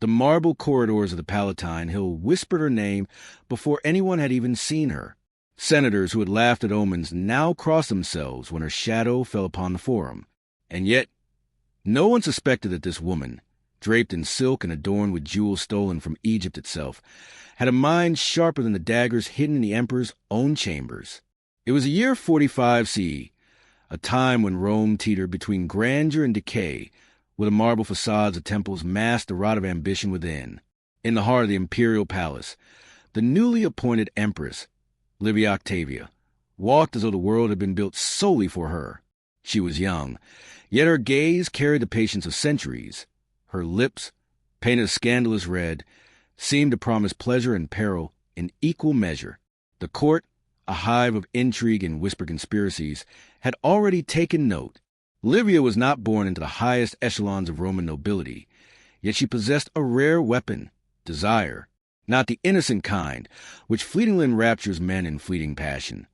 The marble corridors of the Palatine Hill whispered her name before anyone had even seen her. Senators who had laughed at omens now crossed themselves when her shadow fell upon the forum. And yet, no one suspected that this woman, draped in silk and adorned with jewels stolen from Egypt itself, had a mind sharper than the daggers hidden in the emperor's own chambers. It was the year 45 CE, a time when Rome teetered between grandeur and decay, where the marble facades of temples masked the rot of ambition within. In the heart of the imperial palace, the newly appointed Empress, Livia Octavia, walked as though the world had been built solely for her. She was young, yet her gaze carried the patience of centuries. Her lips, painted a scandalous red, seemed to promise pleasure and peril in equal measure. The court, a hive of intrigue and whispered conspiracies, had already taken note. Livia was not born into the highest echelons of Roman nobility, yet she possessed a rare weapon, desire. Not the innocent kind, which fleetingly enraptures men in fleeting passion,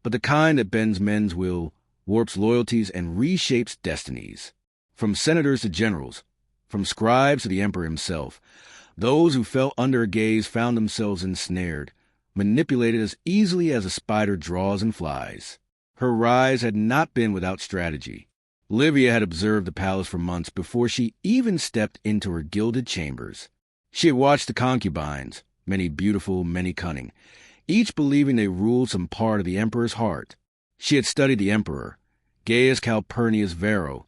but the kind that bends men's will, warps loyalties, and reshapes destinies. From senators to generals, from scribes to the emperor himself, those who fell under her gaze found themselves ensnared, manipulated as easily as a spider draws and flies. Her rise had not been without strategy. Livia had observed the palace for months before she even stepped into her gilded chambers. She had watched the concubines, many beautiful, many cunning, each believing they ruled some part of the emperor's heart. She had studied the emperor, Gaius Calpurnius Varro,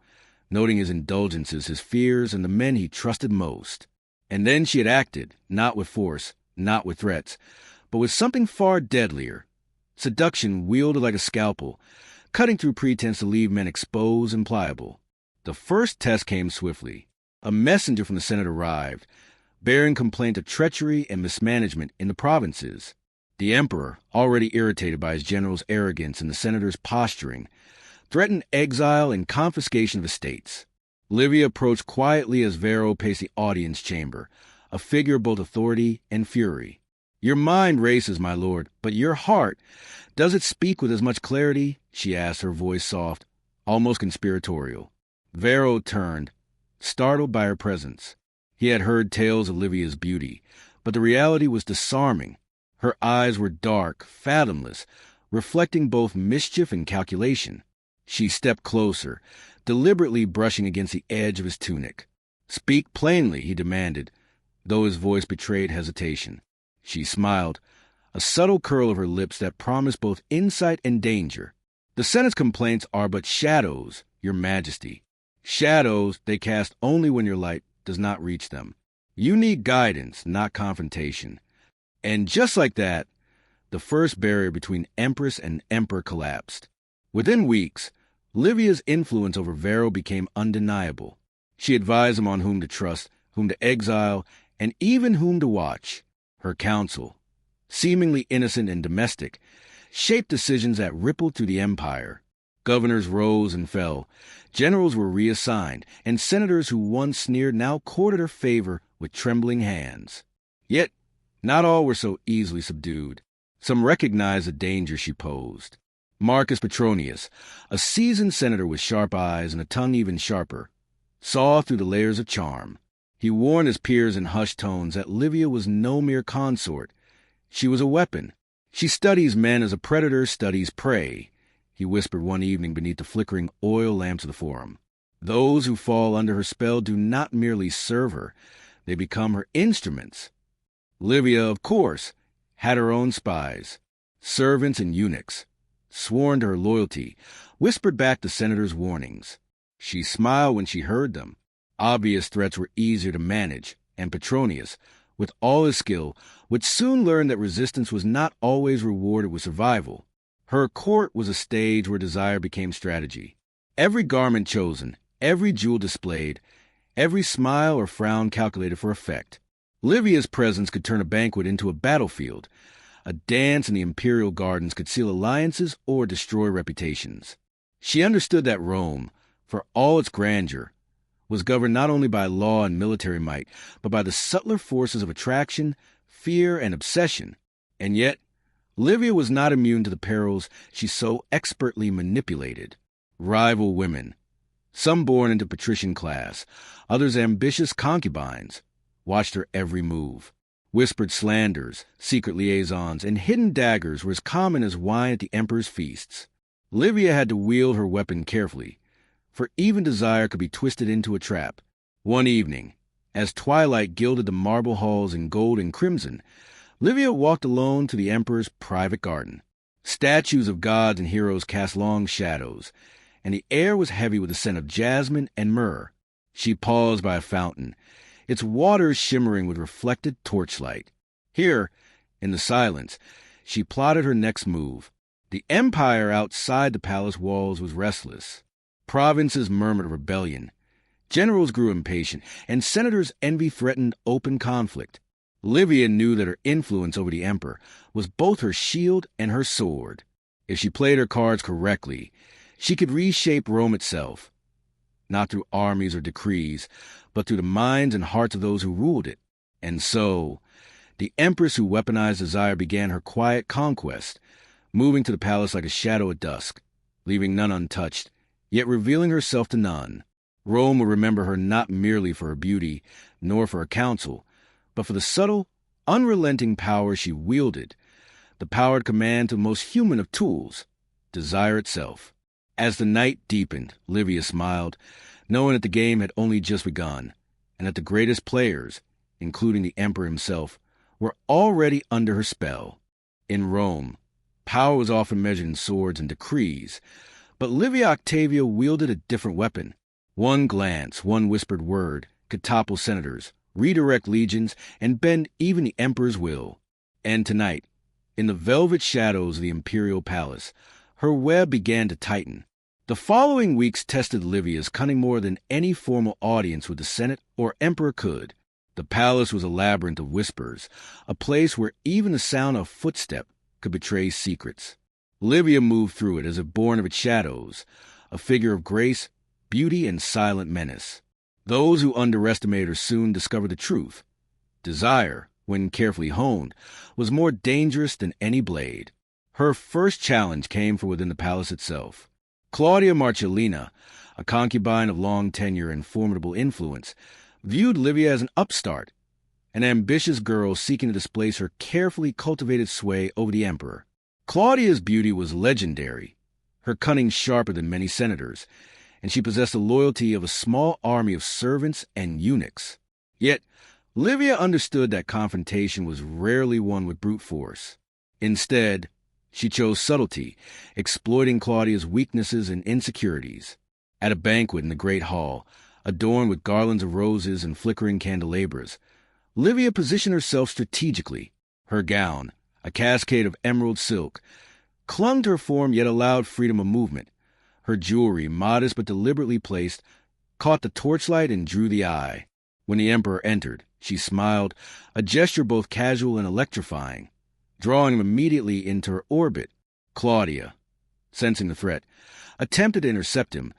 noting his indulgences, his fears, and the men he trusted most. And then she had acted, not with force, not with threats, but with something far deadlier. Seduction wielded like a scalpel, cutting through pretense to leave men exposed and pliable. The first test came swiftly. A messenger from the Senate arrived, bearing complaint of treachery and mismanagement in the provinces. The emperor, already irritated by his general's arrogance and the senator's posturing, threatened exile and confiscation of estates. Livia approached quietly as Varro paced the audience chamber, a figure of both authority and fury. "Your mind races, my lord, but your heart, does it speak with as much clarity?" she asked, her voice soft, almost conspiratorial. Varro turned, startled by her presence. He had heard tales of Livia's beauty, but the reality was disarming. Her eyes were dark, fathomless, reflecting both mischief and calculation. She stepped closer, deliberately brushing against the edge of his tunic. "Speak plainly," he demanded, though his voice betrayed hesitation. She smiled, a subtle curl of her lips that promised both insight and danger. "The Senate's complaints are but shadows, your majesty. Shadows they cast only when your light does not reach them. You need guidance, not confrontation." And just like that, the first barrier between Empress and Emperor collapsed. Within weeks, Livia's influence over Varro became undeniable. She advised him on whom to trust, whom to exile, and even whom to watch. Her counsel, seemingly innocent and domestic, shaped decisions that rippled through the empire. Governors rose and fell, generals were reassigned, and senators who once sneered now courted her favor with trembling hands. Yet, not all were so easily subdued. Some recognized the danger she posed. Marcus Petronius, a seasoned senator with sharp eyes and a tongue even sharper, saw through the layers of charm. He warned his peers in hushed tones that Livia was no mere consort. She was a weapon. "She studies men as a predator studies prey," he whispered one evening beneath the flickering oil lamps of the forum. "Those who fall under her spell do not merely serve her, they become her instruments." Livia, of course, had her own spies, servants and eunuchs, sworn to her loyalty, whispered back the senator's warnings. She smiled when she heard them. Obvious threats were easier to manage, and Petronius, with all his skill, would soon learn that resistance was not always rewarded with survival. Her court was a stage where desire became strategy. Every garment chosen, every jewel displayed, every smile or frown calculated for effect. Livia's presence could turn a banquet into a battlefield. A dance in the imperial gardens could seal alliances or destroy reputations. She understood that Rome, for all its grandeur, was governed not only by law and military might, but by the subtler forces of attraction, fear, and obsession. And yet, Livia was not immune to the perils she so expertly manipulated. Rival women, some born into patrician class, others ambitious concubines, watched her every move. Whispered slanders, secret liaisons, and hidden daggers were as common as wine at the emperor's feasts. Livia had to wield her weapon carefully, for even desire could be twisted into a trap. One evening, as twilight gilded the marble halls in gold and crimson, Livia walked alone to the emperor's private garden. Statues of gods and heroes cast long shadows, and the air was heavy with the scent of jasmine and myrrh. She paused by a fountain, its waters shimmering with reflected torchlight. Here, in the silence, she plotted her next move. The empire outside the palace walls was restless. Provinces murmured rebellion. Generals grew impatient, and senators' envy threatened open conflict. Livia knew that her influence over the emperor was both her shield and her sword. If she played her cards correctly, she could reshape Rome itself, not through armies or decrees, but through the minds and hearts of those who ruled it. And so, the empress who weaponized desire began her quiet conquest, moving to the palace like a shadow at dusk, leaving none untouched, yet revealing herself to none. Rome will remember her not merely for her beauty, nor for her counsel, but for the subtle, unrelenting power she wielded, the power to command the most human of tools, desire itself. As the night deepened, Livia smiled, knowing that the game had only just begun, and that the greatest players, including the emperor himself, were already under her spell. In Rome, power was often measured in swords and decrees, but Livia Octavia wielded a different weapon. One glance, one whispered word, could topple senators, redirect legions, and bend even the emperor's will. And tonight, in the velvet shadows of the imperial palace, her web began to tighten. The following weeks tested Livia's cunning more than any formal audience with the Senate or emperor could. The palace was a labyrinth of whispers, a place where even the sound of a footstep could betray secrets. Livia moved through it as if born of its shadows, a figure of grace, beauty, and silent menace. Those who underestimated her soon discovered the truth. Desire, when carefully honed, was more dangerous than any blade. Her first challenge came from within the palace itself. Claudia Marcellina, a concubine of long tenure and formidable influence, viewed Livia as an upstart, an ambitious girl seeking to displace her carefully cultivated sway over the emperor. Claudia's beauty was legendary, her cunning sharper than many senators, and she possessed the loyalty of a small army of servants and eunuchs. Yet, Livia understood that confrontation was rarely won with brute force. Instead, she chose subtlety, exploiting Claudia's weaknesses and insecurities. At a banquet in the great hall, adorned with garlands of roses and flickering candelabras, Livia positioned herself strategically. Her gown, a cascade of emerald silk, clung to her form yet allowed freedom of movement. Her jewelry, modest but deliberately placed, caught the torchlight and drew the eye. When the emperor entered, she smiled, a gesture both casual and electrifying, drawing him immediately into her orbit. Claudia, sensing the threat, attempted to intercept him,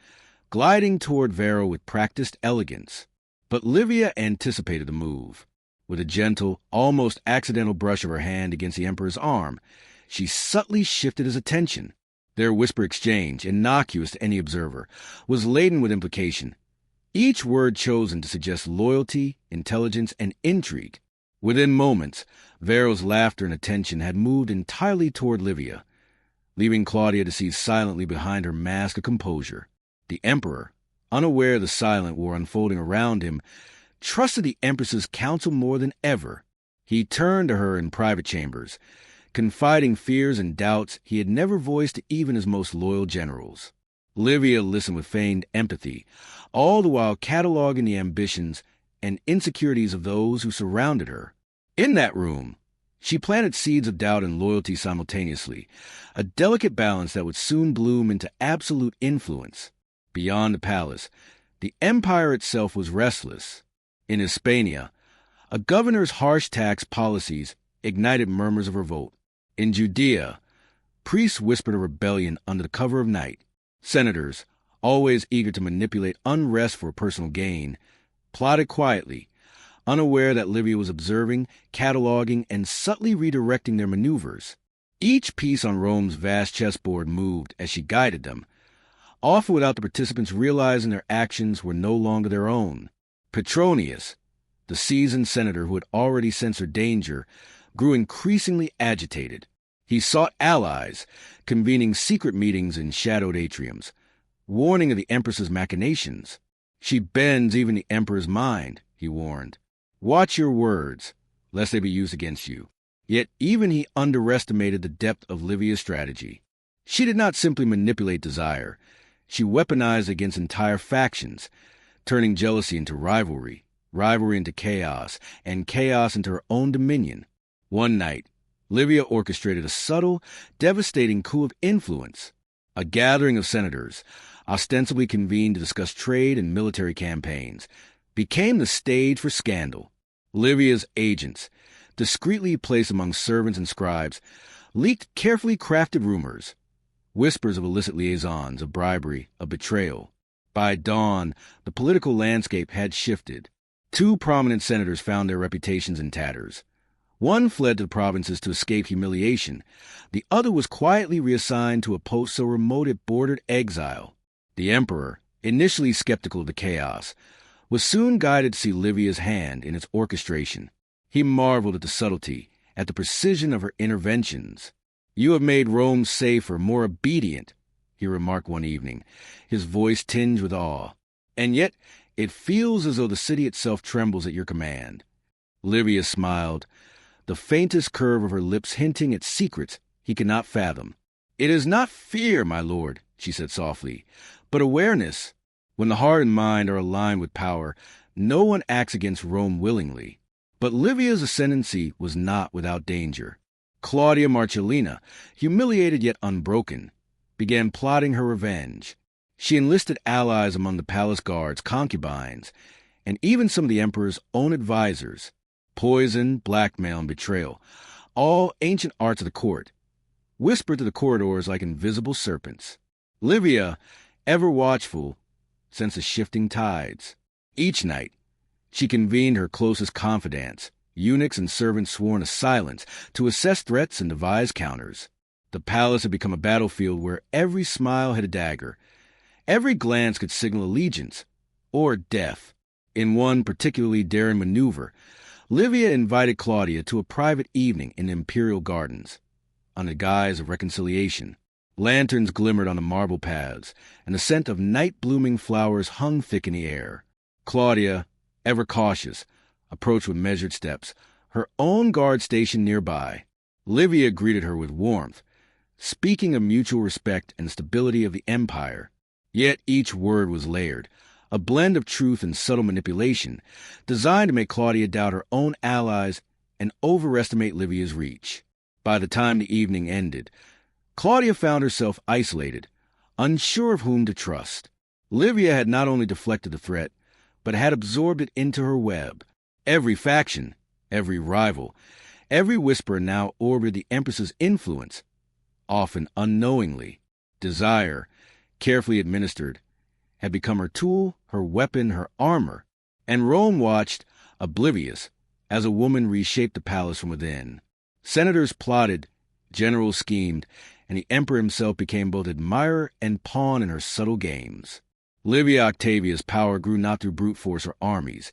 gliding toward Vero with practiced elegance. But Livia anticipated the move. With a gentle, almost accidental brush of her hand against the emperor's arm, she subtly shifted his attention. Their whisper exchange, innocuous to any observer, was laden with implication, each word chosen to suggest loyalty, intelligence, and intrigue. Within moments, Vero's laughter and attention had moved entirely toward Livia, leaving Claudia to see silently behind her mask of composure. The emperor, unaware of the silent war unfolding around him, trusted the Empress's counsel more than ever. He turned to her in private chambers, confiding fears and doubts he had never voiced to even his most loyal generals. Livia listened with feigned empathy, all the while cataloging the ambitions and insecurities of those who surrounded her. In that room, she planted seeds of doubt and loyalty simultaneously, a delicate balance that would soon bloom into absolute influence. Beyond the palace, the empire itself was restless. In Hispania, a governor's harsh tax policies ignited murmurs of revolt. In Judea, priests whispered a rebellion under the cover of night. Senators, always eager to manipulate unrest for personal gain, plotted quietly, unaware that Livia was observing, cataloging, and subtly redirecting their maneuvers. Each piece on Rome's vast chessboard moved as she guided them, often without the participants realizing their actions were no longer their own. Petronius, The seasoned senator, who had already sensed her danger, grew increasingly agitated. He sought allies, convening secret meetings in shadowed atriums, warning of the Empress's machinations. "She bends even the Emperor's mind," he warned. "Watch your words, lest they be used against you." Yet even he underestimated the depth of Livia's strategy. She did not simply manipulate desire. She weaponized against entire factions, turning jealousy into rivalry, rivalry into chaos, and chaos into her own dominion. One night, Livia orchestrated a subtle, devastating coup of influence. A gathering of senators, ostensibly convened to discuss trade and military campaigns, became the stage for scandal. Livia's agents, discreetly placed among servants and scribes, leaked carefully crafted rumors, whispers of illicit liaisons, of bribery, of betrayal. By dawn, the political landscape had shifted. 2 prominent senators found their reputations in tatters. One fled to the provinces to escape humiliation. The other was quietly reassigned to a post so remote it bordered exile. The emperor, initially skeptical of the chaos, was soon guided to see Livia's hand in its orchestration. He marveled at the subtlety, at the precision of her interventions. "You have made Rome safer, more obedient," he remarked one evening, his voice tinged with awe. "And yet it feels as though the city itself trembles at your command." Livia smiled, the faintest curve of her lips hinting at secrets he could not fathom. "It is not fear, my lord," she said softly, "but awareness. When the heart and mind are aligned with power, no one acts against Rome willingly." But Livia's ascendancy was not without danger. Claudia Marcellina, humiliated yet unbroken, began plotting her revenge. She enlisted allies among the palace guards, concubines, and even some of the emperor's own advisors. Poison, blackmail, and betrayal, all ancient arts of the court, whispered through the corridors like invisible serpents. Livia, ever watchful, sensed the shifting tides. Each night, she convened her closest confidants, eunuchs and servants sworn to silence, to assess threats and devise counters. The palace had become a battlefield where every smile had a dagger. Every glance could signal allegiance or death. In one particularly daring maneuver, Livia invited Claudia to a private evening in the imperial gardens. Under guise of reconciliation, lanterns glimmered on the marble paths, and the scent of night-blooming flowers hung thick in the air. Claudia, ever cautious, approached with measured steps, her own guard stationed nearby. Livia greeted her with warmth, speaking of mutual respect and stability of the empire. Yet each word was layered, a blend of truth and subtle manipulation, designed to make Claudia doubt her own allies and overestimate Livia's reach. By the time the evening ended, Claudia found herself isolated, unsure of whom to trust. Livia had not only deflected the threat, but had absorbed it into her web. Every faction, every rival, every whisper now orbited the Empress's influence, often unknowingly. Desire, carefully administered, had become her tool, her weapon, her armor, and Rome watched, oblivious, as a woman reshaped the palace from within. Senators plotted, generals schemed, and the emperor himself became both admirer and pawn in her subtle games. Livia Octavia's power grew not through brute force or armies,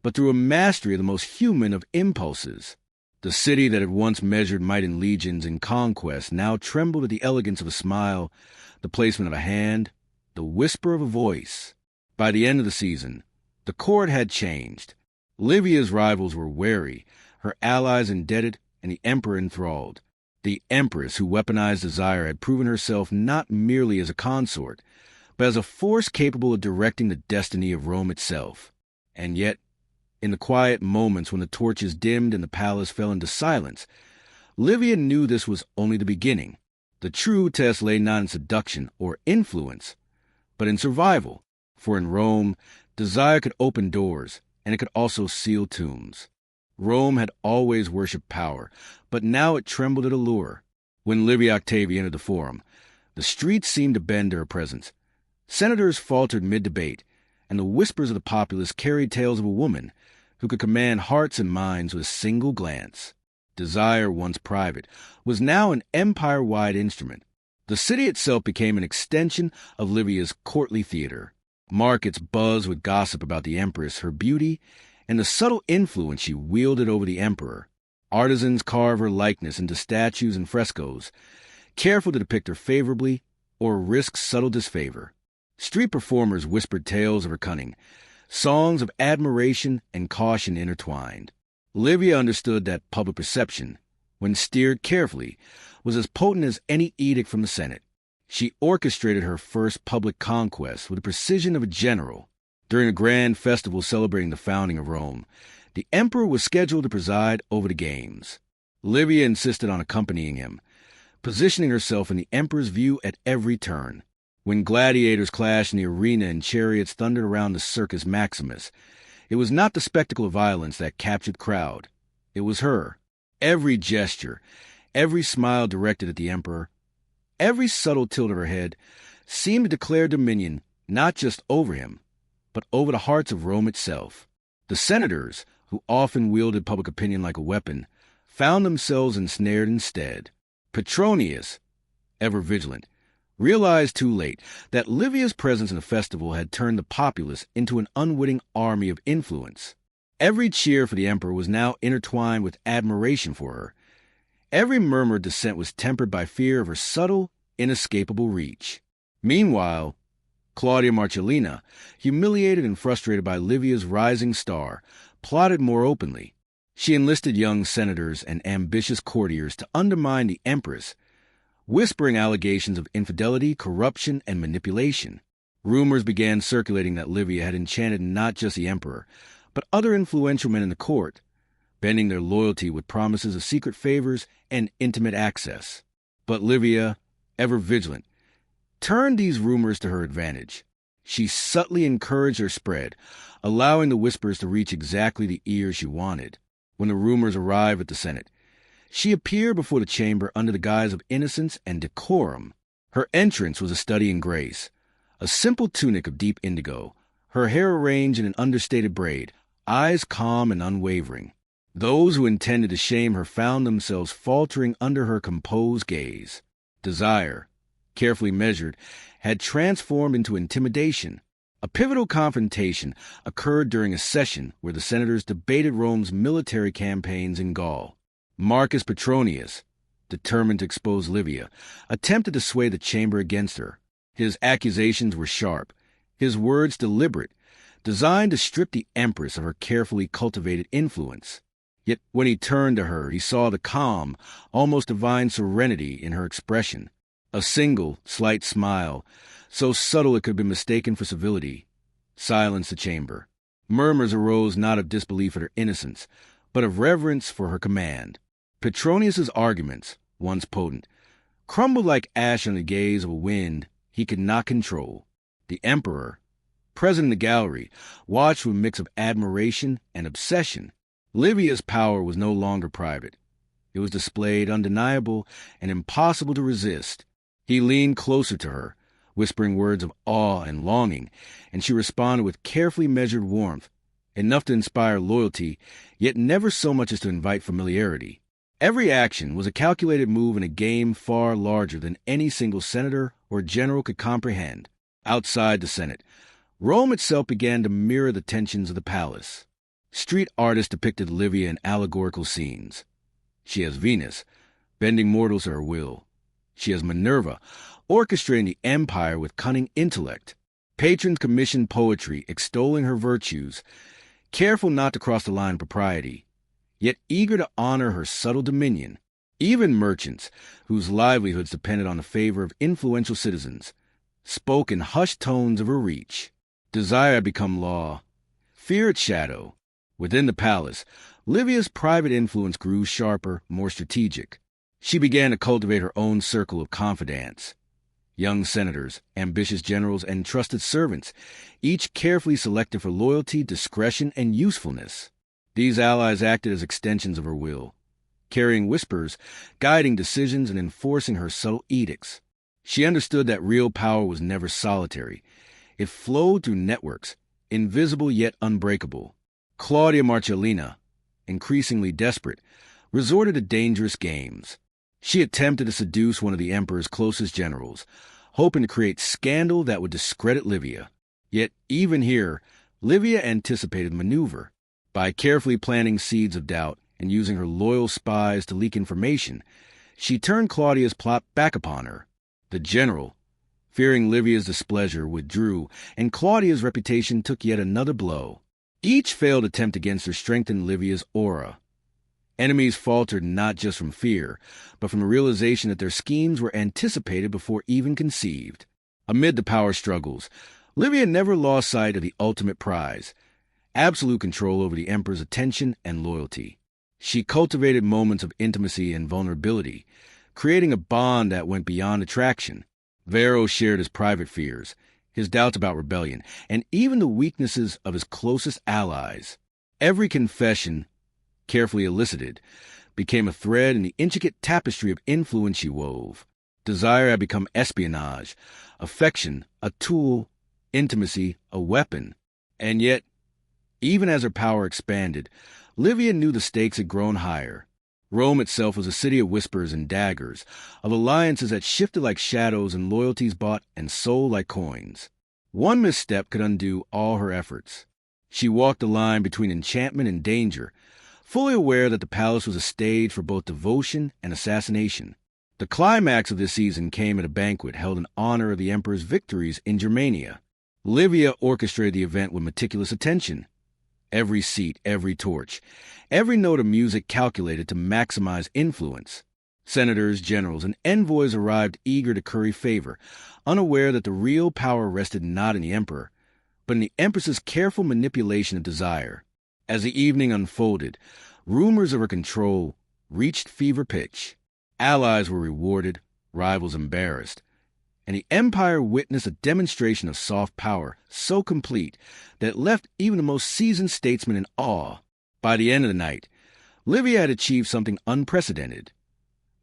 but through a mastery of the most human of impulses. The city that had once measured might in legions and conquest now trembled at the elegance of a smile, the placement of a hand, the whisper of a voice. By the end of the season, the court had changed. Livia's rivals were wary, her allies indebted, and the emperor enthralled. The Empress, who weaponized desire, had proven herself not merely as a consort, but as a force capable of directing the destiny of Rome itself. And yet, in the quiet moments when the torches dimmed and the palace fell into silence, Livia knew this was only the beginning. The true test lay not in seduction or influence, but in survival. For in Rome, desire could open doors, and it could also seal tombs. Rome had always worshipped power, but now it trembled at allure. When Livia Octavia entered the forum, the streets seemed to bend to her presence. Senators faltered mid-debate, and the whispers of the populace carried tales of a woman who could command hearts and minds with a single glance. Desire, once private, was now an empire-wide instrument. The city itself became an extension of Livia's courtly theater. Markets buzzed with gossip about the Empress, her beauty, and the subtle influence she wielded over the emperor. Artisans carve her likeness into statues and frescoes, careful to depict her favorably or risk subtle disfavor. Street performers whispered tales of her cunning, songs of admiration and caution intertwined. Livia understood that public perception, when steered carefully, was as potent as any edict from the Senate. She orchestrated her first public conquest with the precision of a general. During a grand festival celebrating the founding of Rome, the emperor was scheduled to preside over the games. Livia insisted on accompanying him, positioning herself in the emperor's view at every turn. When gladiators clashed in the arena and chariots thundered around the Circus Maximus, it was not the spectacle of violence that captured the crowd. It was her. Every gesture, every smile directed at the emperor, every subtle tilt of her head seemed to declare dominion not just over him, but over the hearts of Rome itself. The senators, who often wielded public opinion like a weapon, found themselves ensnared instead. Petronius, ever vigilant, realized too late that Livia's presence in the festival had turned the populace into an unwitting army of influence. Every cheer for the emperor was now intertwined with admiration for her. Every murmured dissent was tempered by fear of her subtle, inescapable reach. Meanwhile, Claudia Marcellina, humiliated and frustrated by Livia's rising star, plotted more openly. She enlisted young senators and ambitious courtiers to undermine the Empress, whispering allegations of infidelity, corruption, and manipulation. Rumors began circulating that Livia had enchanted not just the emperor, but other influential men in the court, bending their loyalty with promises of secret favors and intimate access. But Livia, ever vigilant, turned these rumors to her advantage. She subtly encouraged their spread, allowing the whispers to reach exactly the ears she wanted. When the rumors arrived at the Senate, she appeared before the chamber under the guise of innocence and decorum. Her entrance was a study in grace. A simple tunic of deep indigo, her hair arranged in an understated braid, eyes calm and unwavering. Those who intended to shame her found themselves faltering under her composed gaze. Desire, carefully measured, had transformed into intimidation. A pivotal confrontation occurred during a session where the senators debated Rome's military campaigns in Gaul. Marcus Petronius, determined to expose Livia, attempted to sway the chamber against her. His accusations were sharp, his words deliberate, designed to strip the Empress of her carefully cultivated influence. Yet when he turned to her, he saw the calm, almost divine serenity in her expression. A single, slight smile, so subtle it could be mistaken for civility, silenced the chamber. Murmurs arose not of disbelief at her innocence, but of reverence for her command. Petronius's arguments, once potent, crumbled like ash under the gaze of a wind he could not control. The emperor, present in the gallery, watched with a mix of admiration and obsession. Livia's power was no longer private. It was displayed, undeniable, and impossible to resist. He leaned closer to her, whispering words of awe and longing, and she responded with carefully measured warmth, enough to inspire loyalty, yet never so much as to invite familiarity. Every action was a calculated move in a game far larger than any single senator or general could comprehend. Outside the Senate, Rome itself began to mirror the tensions of the palace. Street artists depicted Livia in allegorical scenes. She as Venus, bending mortals to her will. She as Minerva, orchestrating the empire with cunning intellect. Patrons commissioned poetry extolling her virtues, careful not to cross the line of propriety, yet eager to honor her subtle dominion. Even merchants, whose livelihoods depended on the favor of influential citizens, spoke in hushed tones of her reach. Desire had become law, fear its shadow. Within the palace, Livia's private influence grew sharper, more strategic. She began to cultivate her own circle of confidants. Young senators, ambitious generals, and trusted servants, each carefully selected for loyalty, discretion, and usefulness. These allies acted as extensions of her will, carrying whispers, guiding decisions, and enforcing her subtle edicts. She understood that real power was never solitary. It flowed through networks, invisible yet unbreakable. Claudia Marcellina, increasingly desperate, resorted to dangerous games. She attempted to seduce one of the emperor's closest generals, hoping to create scandal that would discredit Livia. Yet even here, Livia anticipated maneuver. By carefully planting seeds of doubt and using her loyal spies to leak information, she turned Claudia's plot back upon her. The general, fearing Livia's displeasure, withdrew, and Claudia's reputation took yet another blow. Each failed attempt against her strengthened Livia's aura. Enemies faltered not just from fear, but from the realization that their schemes were anticipated before even conceived. Amid the power struggles, Livia never lost sight of the ultimate prize, absolute control over the Emperor's attention and loyalty. She cultivated moments of intimacy and vulnerability, creating a bond that went beyond attraction. Varro shared his private fears, his doubts about rebellion, and even the weaknesses of his closest allies. Every confession, carefully elicited, became a thread in the intricate tapestry of influence she wove. Desire had become espionage, affection a tool, intimacy a weapon. And yet, even as her power expanded, Livia knew the stakes had grown higher. Rome itself was a city of whispers and daggers, of alliances that shifted like shadows and loyalties bought and sold like coins. One misstep could undo all her efforts. She walked the line between enchantment and danger, fully aware that the palace was a stage for both devotion and assassination. The climax of this season came at a banquet held in honor of the Emperor's victories in Germania. Livia orchestrated the event with meticulous attention. Every seat, every torch, every note of music calculated to maximize influence. Senators, generals, and envoys arrived eager to curry favor, unaware that the real power rested not in the emperor, but in the empress's careful manipulation of desire. As the evening unfolded, rumors of her control reached fever pitch. Allies were rewarded, rivals embarrassed, and the empire witnessed a demonstration of soft power so complete that it left even the most seasoned statesmen in awe. By the end of the night, Livia had achieved something unprecedented.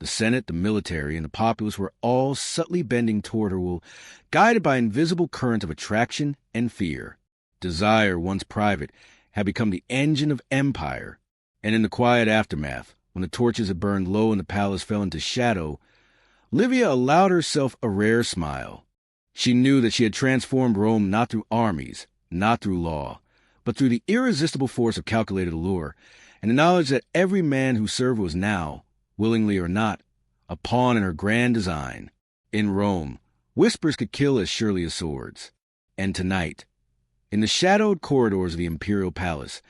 The Senate, the military, and the populace were all subtly bending toward her will, guided by an invisible current of attraction and fear. Desire, once private, had become the engine of empire, and in the quiet aftermath, when the torches had burned low and the palace fell into shadow, Livia allowed herself a rare smile. She knew that she had transformed Rome not through armies, not through law, but through the irresistible force of calculated allure, and the knowledge that every man who served was now, willingly or not, a pawn in her grand design. In Rome, whispers could kill as surely as swords. And tonight, in the shadowed corridors of the imperial palace,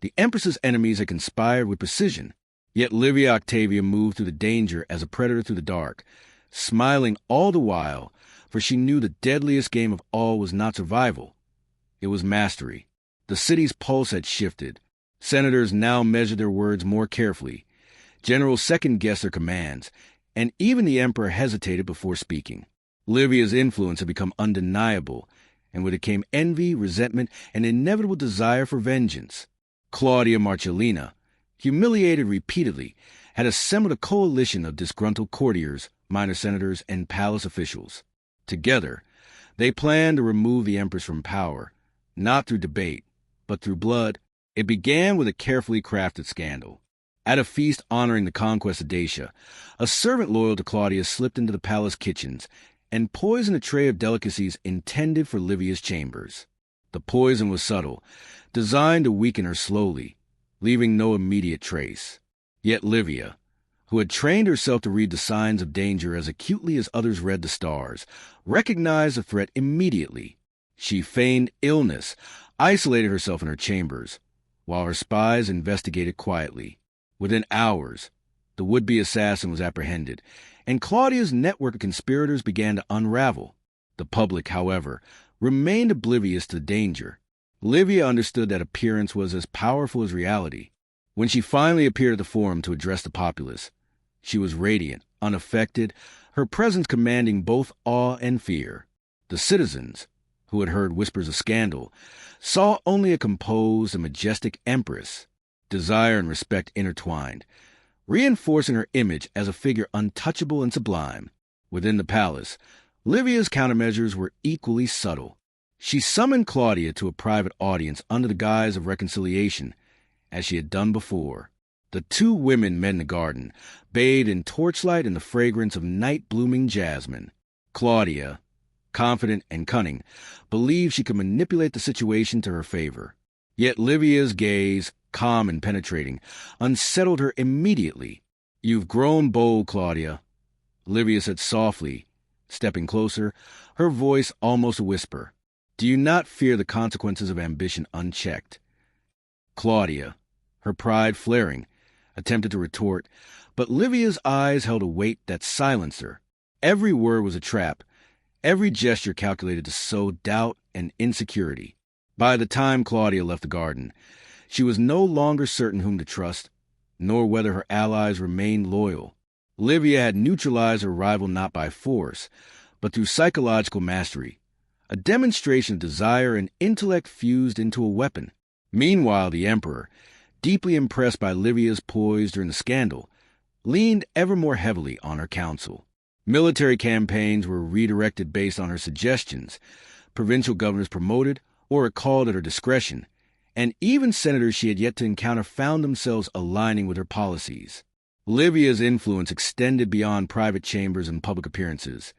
the Empress's enemies had conspired with precision. Yet Livia Octavia moved through the danger as a predator through the dark, smiling all the while, for she knew the deadliest game of all was not survival. It was mastery. The city's pulse had shifted. Senators now measured their words more carefully. Generals second-guessed their commands, and even the emperor hesitated before speaking. Livia's influence had become undeniable, and with it came envy, resentment, and inevitable desire for vengeance. Claudia Marcellina, humiliated repeatedly, had assembled a coalition of disgruntled courtiers, minor senators, and palace officials. Together, they planned to remove the empress from power, not through debate, but through blood. It began with a carefully crafted scandal. At a feast honoring the conquest of Dacia, a servant loyal to Claudia slipped into the palace kitchens and poisoned a tray of delicacies intended for Livia's chambers. The poison was subtle, designed to weaken her slowly, leaving no immediate trace. Yet Livia, who had trained herself to read the signs of danger as acutely as others read the stars, recognized the threat immediately. She feigned illness, isolated herself in her chambers, while her spies investigated quietly. Within hours, the would-be assassin was apprehended, and Claudia's network of conspirators began to unravel. The public, however, remained oblivious to the danger. Livia understood that appearance was as powerful as reality. When she finally appeared at the forum to address the populace, she was radiant, unaffected, her presence commanding both awe and fear. The citizens, who had heard whispers of scandal, saw only a composed and majestic empress, desire and respect intertwined, reinforcing her image as a figure untouchable and sublime. Within the palace, Livia's countermeasures were equally subtle. She summoned Claudia to a private audience under the guise of reconciliation, as she had done before. The two women met in the garden, bathed in torchlight and the fragrance of night-blooming jasmine. Claudia, confident and cunning, believed she could manipulate the situation to her favor. Yet Livia's gaze, calm and penetrating, unsettled her immediately. "You've grown bold, Claudia," Livia said softly, stepping closer, her voice almost a whisper. "Do you not fear the consequences of ambition unchecked?" Claudia, her pride flaring, attempted to retort, but Livia's eyes held a weight that silenced her. Every word was a trap, every gesture calculated to sow doubt and insecurity. By the time Claudia left the garden, she was no longer certain whom to trust, nor whether her allies remained loyal. Livia had neutralized her rival not by force, but through psychological mastery, a demonstration of desire and intellect fused into a weapon. Meanwhile, the Emperor, deeply impressed by Livia's poise during the scandal, leaned ever more heavily on her counsel. Military campaigns were redirected based on her suggestions, provincial governors promoted or recalled at her discretion, and even senators she had yet to encounter found themselves aligning with her policies. Livia's influence extended beyond private chambers and public appearances.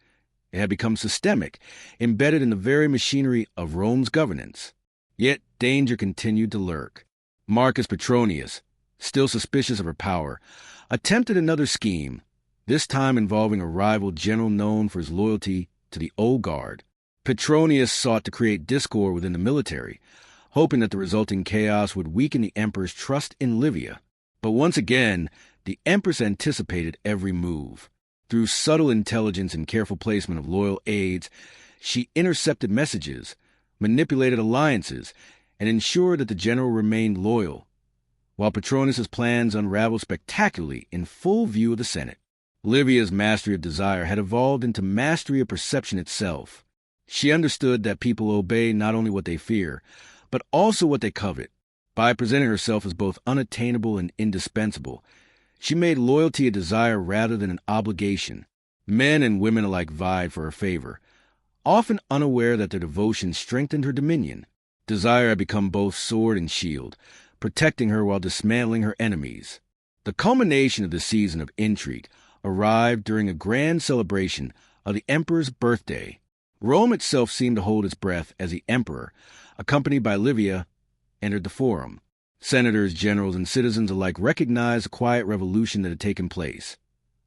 It had become systemic, embedded in the very machinery of Rome's governance. Yet danger continued to lurk. Marcus Petronius, still suspicious of her power, attempted another scheme, this time involving a rival general known for his loyalty to the Old Guard. Petronius sought to create discord within the military, hoping that the resulting chaos would weaken the emperor's trust in Livia. But once again, the empress anticipated every move. Through subtle intelligence and careful placement of loyal aides, she intercepted messages, manipulated alliances, and ensured that the general remained loyal, while Petronius's plans unraveled spectacularly in full view of the Senate. Livia's mastery of desire had evolved into mastery of perception itself. She understood that people obey not only what they fear, but also what they covet. By presenting herself as both unattainable and indispensable, she made loyalty a desire rather than an obligation. Men and women alike vied for her favor, often unaware that their devotion strengthened her dominion. Desire had become both sword and shield, protecting her while dismantling her enemies. The culmination of the season of intrigue arrived during a grand celebration of the emperor's birthday. Rome itself seemed to hold its breath as the emperor, accompanied by Livia, entered the forum. Senators, generals, and citizens alike recognized the quiet revolution that had taken place.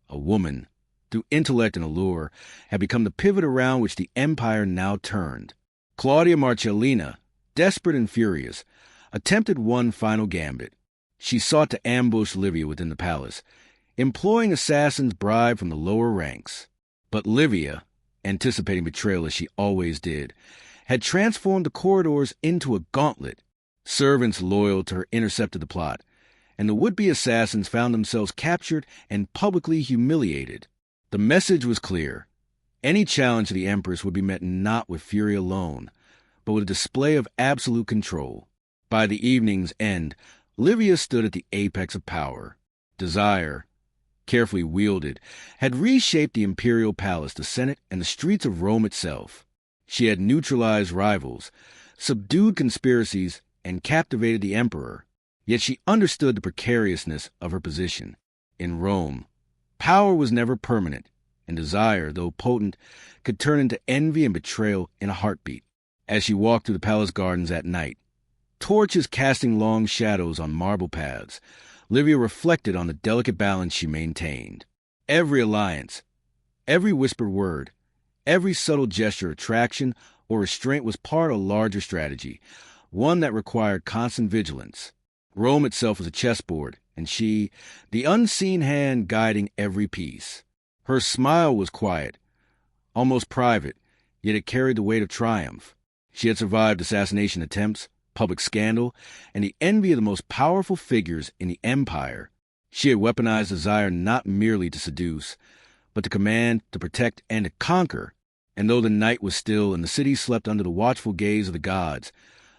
A woman, through intellect and allure, had become the pivot around which the empire now turned. Claudia Marcellina, desperate and furious, attempted one final gambit. She sought to ambush Livia within the palace, employing assassins bribed from the lower ranks. But Livia, anticipating betrayal as she always did, had transformed the corridors into a gauntlet. Servants loyal to her intercepted the plot, and the would-be assassins found themselves captured and publicly humiliated. The message was clear. Any challenge to the Empress would be met not with fury alone, but with a display of absolute control. By the evening's end, Livia stood at the apex of power. Desire, carefully wielded, had reshaped the imperial palace, the Senate, and the streets of Rome itself. She had neutralized rivals, subdued conspiracies, and captivated the emperor. Yet she understood the precariousness of her position. In Rome, power was never permanent, and desire, though potent, could turn into envy and betrayal in a heartbeat. As she walked through the palace gardens at night, torches casting long shadows on marble paths, Livia reflected on the delicate balance she maintained. Every alliance, every whispered word, every subtle gesture of attraction or restraint was part of a larger strategy, one that required constant vigilance. Rome itself was a chessboard, and she, the unseen hand guiding every piece. Her smile was quiet, almost private, yet it carried the weight of triumph. She had survived assassination attempts, public scandal, and the envy of the most powerful figures in the empire. She had weaponized desire not merely to seduce, but to command, to protect, and to conquer. And though the night was still and the city slept under the watchful gaze of the gods,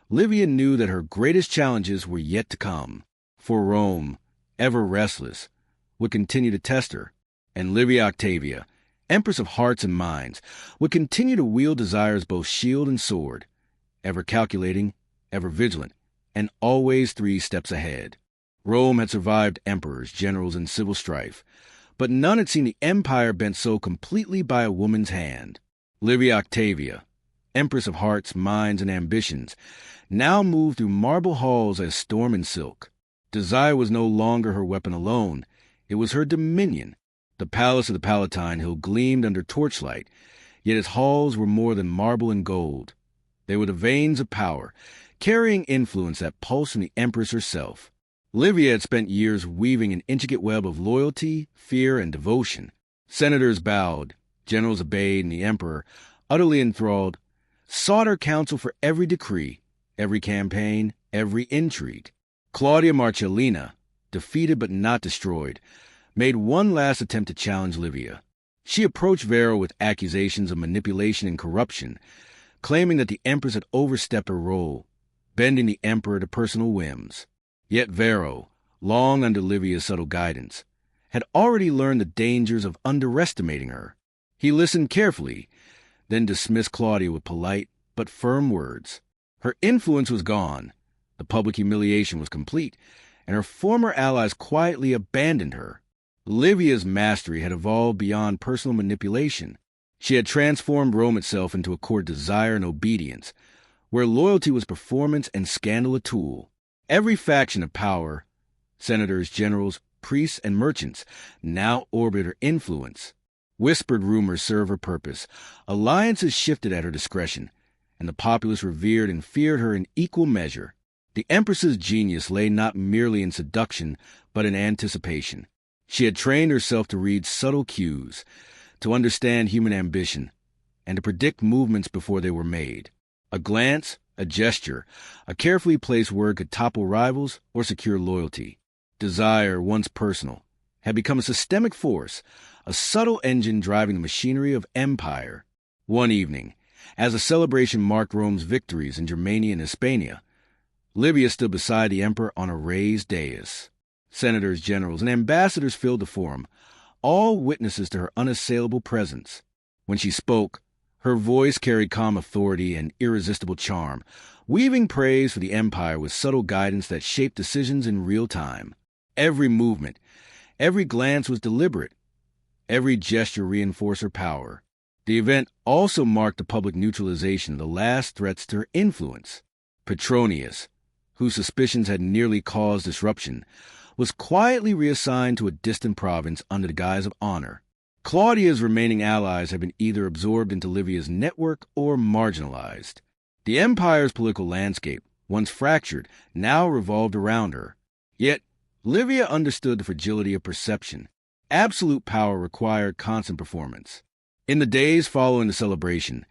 Livia knew that her greatest challenges were yet to come. For Rome, ever restless, would continue to test her, and Livia Octavia, Empress of hearts and minds, would continue to wield desire as both shield and sword, ever calculating, ever vigilant, and always 3 steps ahead. Rome had survived emperors, generals, and civil strife, but none had seen the empire bent so completely by a woman's hand. Livia Octavia, Empress of hearts, minds, and ambitions, now moved through marble halls as storm and silk. Desire was no longer her weapon alone. It was her dominion. The palace of the Palatine Hill gleamed under torchlight, yet its halls were more than marble and gold. They were the veins of power, carrying influence that pulsed from the Empress herself. Livia had spent years weaving an intricate web of loyalty, fear, and devotion. Senators bowed, generals obeyed, and the emperor, utterly enthralled, sought her counsel for every decree, every campaign, every intrigue. Claudia Marcellina, defeated but not destroyed, made one last attempt to challenge Livia. She approached Vero with accusations of manipulation and corruption, claiming that the Empress had overstepped her role, bending the emperor to personal whims. Yet Vero, long under Livia's subtle guidance, had already learned the dangers of underestimating her. He listened carefully, then dismissed Claudia with polite but firm words. Her influence was gone, the public humiliation was complete, and her former allies quietly abandoned her. Livia's mastery had evolved beyond personal manipulation. She had transformed Rome itself into a court of desire and obedience, where loyalty was performance and scandal a tool. Every faction of power, senators, generals, priests, and merchants, now orbited her influence. Whispered rumors served her purpose. Alliances shifted at her discretion, and the populace revered and feared her in equal measure. The Empress's genius lay not merely in seduction, but in anticipation. She had trained herself to read subtle cues, to understand human ambition, and to predict movements before they were made. A glance, a gesture, a carefully placed word could topple rivals or secure loyalty. Desire, once personal, had become a systemic force, a subtle engine driving the machinery of empire. One evening, as a celebration marked Rome's victories in Germania and Hispania, Livia stood beside the emperor on a raised dais. Senators, generals, and ambassadors filled the forum, all witnesses to her unassailable presence. When she spoke, her voice carried calm authority and irresistible charm, weaving praise for the empire with subtle guidance that shaped decisions in real time. Every movement, every glance was deliberate. Every gesture reinforced her power. The event also marked the public neutralization of the last threats to her influence. Petronius, whose suspicions had nearly caused disruption, was quietly reassigned to a distant province under the guise of honor. Claudia's remaining allies had been either absorbed into Livia's network or marginalized. The empire's political landscape, once fractured, now revolved around her. Yet, Livia understood the fragility of perception. Absolute power required constant performance. In the days following the celebration,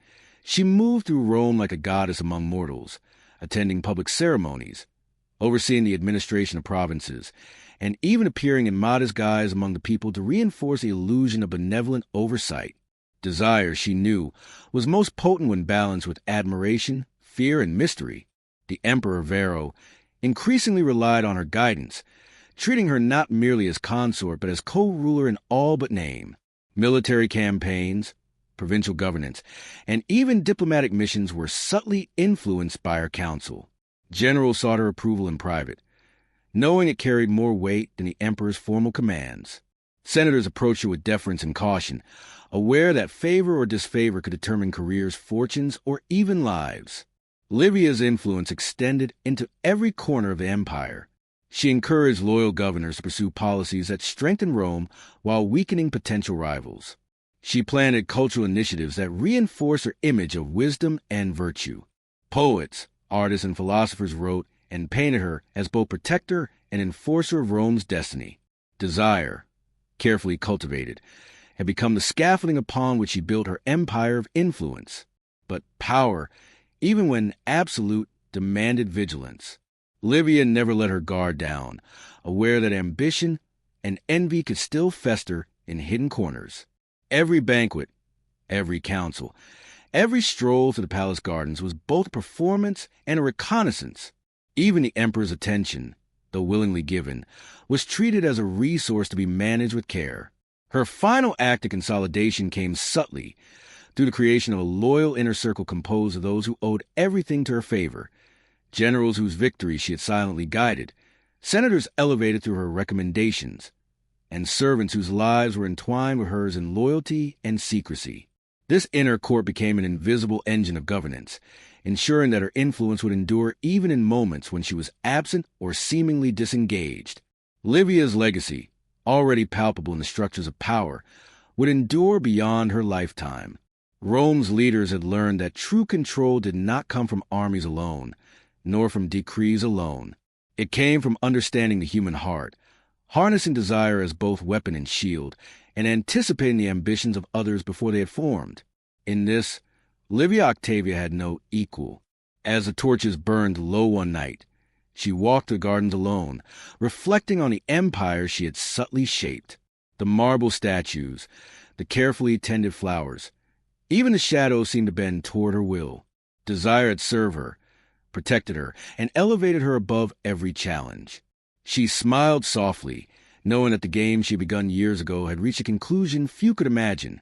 she moved through Rome like a goddess among mortals, attending public ceremonies, overseeing the administration of provinces, and even appearing in modest guise among the people to reinforce the illusion of benevolent oversight. Desire, she knew, was most potent when balanced with admiration, fear, and mystery. The Emperor Vero increasingly relied on her guidance, treating her not merely as consort but as co-ruler in all but name. Military campaigns, provincial governance, and even diplomatic missions were subtly influenced by her counsel. Generals sought her approval in private, knowing it carried more weight than the emperor's formal commands. Senators approached her with deference and caution, aware that favor or disfavor could determine careers, fortunes, or even lives. Livia's influence extended into every corner of the empire. She encouraged loyal governors to pursue policies that strengthened Rome while weakening potential rivals. She planted cultural initiatives that reinforced her image of wisdom and virtue. Poets, artists, and philosophers wrote and painted her as both protector and enforcer of Rome's destiny. Desire, carefully cultivated, had become the scaffolding upon which she built her empire of influence. But power, even when absolute, demanded vigilance. Livia never let her guard down, aware that ambition and envy could still fester in hidden corners. Every banquet, every council, every stroll through the palace gardens was both a performance and a reconnaissance. Even the emperor's attention, though willingly given, was treated as a resource to be managed with care. Her final act of consolidation came subtly, through the creation of a loyal inner circle composed of those who owed everything to her favor, generals whose victories she had silently guided, senators elevated through her recommendations, and servants whose lives were entwined with hers in loyalty and secrecy. This inner court became an invisible engine of governance, ensuring that her influence would endure even in moments when she was absent or seemingly disengaged. Livia's legacy, already palpable in the structures of power, would endure beyond her lifetime. Rome's leaders had learned that true control did not come from armies alone, nor from decrees alone. It came from understanding the human heart, harnessing desire as both weapon and shield, and anticipating the ambitions of others before they had formed. In this, Livia Octavia had no equal. As the torches burned low one night, she walked the gardens alone, reflecting on the empire she had subtly shaped. The marble statues, the carefully tended flowers, even the shadows seemed to bend toward her will. Desire had served her, protected her, and elevated her above every challenge. She smiled softly, knowing that the game she had begun years ago had reached a conclusion few could imagine.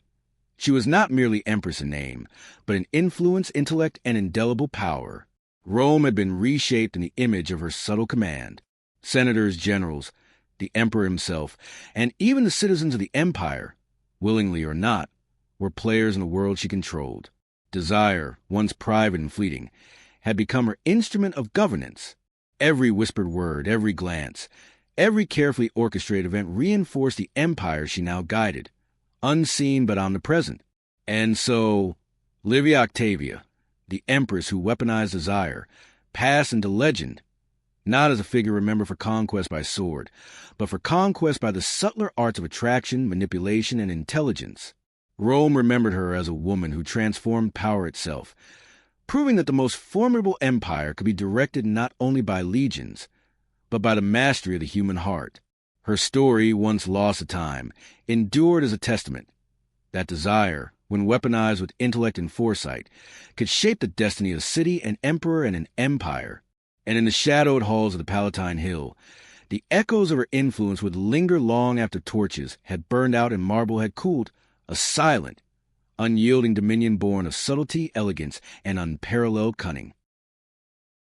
She was not merely Empress in name, but in influence, intellect, and indelible power. Rome had been reshaped in the image of her subtle command. Senators, generals, the emperor himself, and even the citizens of the empire, willingly or not, were players in the world she controlled. Desire, once private and fleeting, had become her instrument of governance. Every whispered word, every glance, every carefully orchestrated event reinforced the empire she now guided, unseen but omnipresent. And so, Livia Octavia, the empress who weaponized desire, passed into legend, not as a figure remembered for conquest by sword, but for conquest by the subtler arts of attraction, manipulation, and intelligence. Rome remembered her as a woman who transformed power itself, proving that the most formidable empire could be directed not only by legions, but by the mastery of the human heart. Her story, once lost to time, endured as a testament that desire, when weaponized with intellect and foresight, could shape the destiny of a city, an emperor, and an empire. And in the shadowed halls of the Palatine Hill, the echoes of her influence would linger long after torches had burned out and marble had cooled, a silent, unyielding dominion born of subtlety, elegance, and unparalleled cunning.